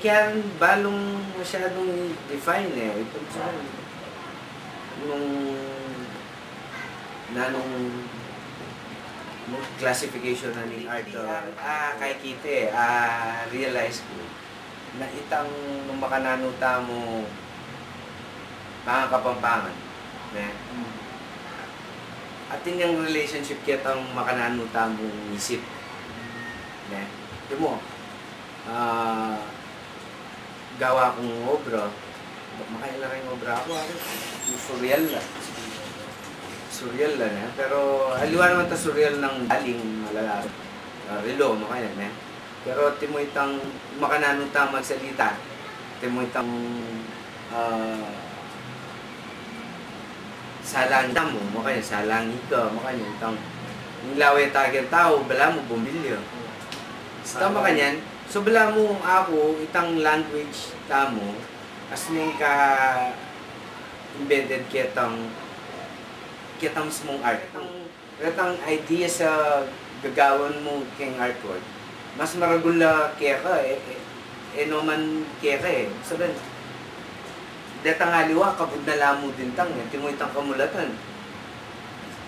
kaya balong masyadong define eh. Ito nung classification na ni art kay kite realize ko na itang nung makananuta mo mga kapampangan atin yung relationship kitang makananuta mong isip ito mo gawa kong obra makailan yung obra ako surreal lang pero aliwa naman ta surreal ng daling malala relo makailan pero timo itang makananuta magsalita timo itang salang mo makailan salang ika makailan itang yung laway tagir tao bala mo bumbilyo tama kanyan so bala mo ako itang language tamo as nang ka embedded kitang mismong art. Ang idea sa gagawin mo king artwork, mas maragula kaya ka man kaya ka Sabihin, datang aliwa, kabud na lamo din tang, timoy tang kamulatan.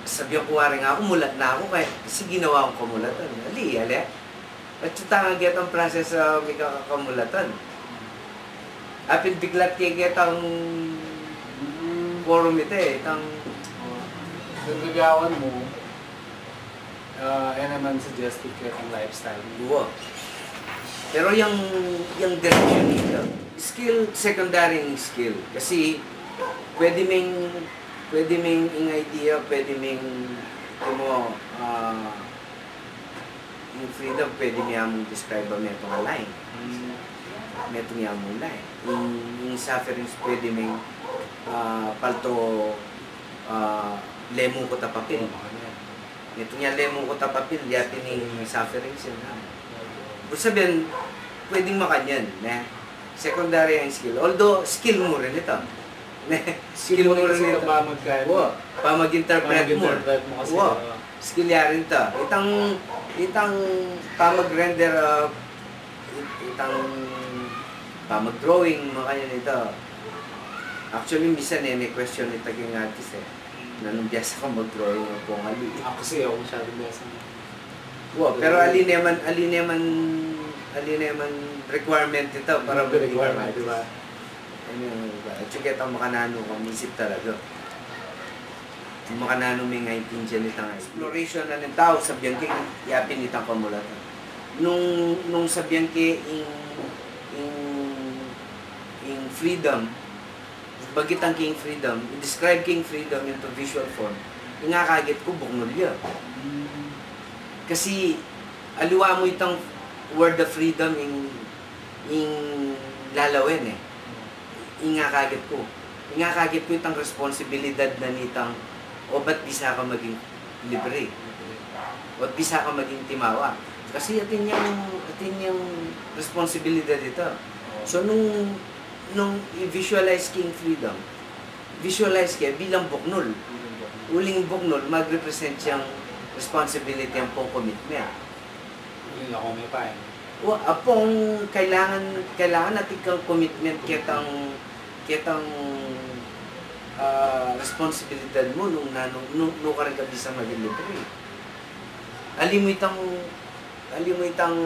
Sabi ko nga ako, mulat na ako, kasi ginawa akong kamulatan. Ali. At tanga getang process sa may kakamulatan. Apit biglat kaya getang forum ito itang gagawan mo, naman suggested ka ang lifestyle. Buwa. Pero yung direction nito, skill, secondary skill. Kasi pwede ming idea, pwede ming yung freedom, pwede niya mong describe ang metong line. Metong niya mong line. Yung sufferings, pwede ming palto lemo ko tapapil. Ito nga lemo ko tapapil, yatin yung suffering sila. Kung sabihin, pwedeng makanyan. Secondary ang skill. Although, skill mo rin ito. Skill mo rin ito. Pamag-interpret mo. Skill ya rin ito. Itang pamag-render, itang pamag-drawing, makanyan ito. Actually, minsan may question ito yung artist nanong biyasa ka mag-drawing ng pong ali. Ako kasi ako masyadong biyasa. Pero ali naman requirement ito para requirement, di ba? At saka itang makanano kang isip talaga. Yung makanano may ngayon dyan itang exploration na ng tao sa biyangke, yapin itang kamulatan. Nung sa biyangke, in freedom, bagit ang King Freedom, describe King Freedom into visual form, ingakagit ko bugnulya. Kasi aliwa mo itang word of freedom in lalawin ingakagit ko. Ingakagit ko itang responsibilidad na nitang ba't bisa ka maging libre? Ba't bisa ka maging timawa? Kasi atin yung responsibilidad ito. So nung i-visualize King Freedom, visualize kaya bilang buknol. Uling buknol, mag-represent siyang responsibility ang pong commitment. Uling ako may pa apong kailangan natin kang commitment kitang responsibilidad mo nung ka rin ka bisa maging libre. Ali mo itang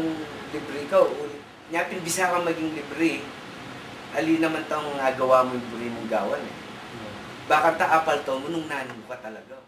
libre ka, nyapin bisa ka maging libre, ali naman tang gawa mo yung buri mong gawan Baka ta apal to mo nung nanong ka talaga.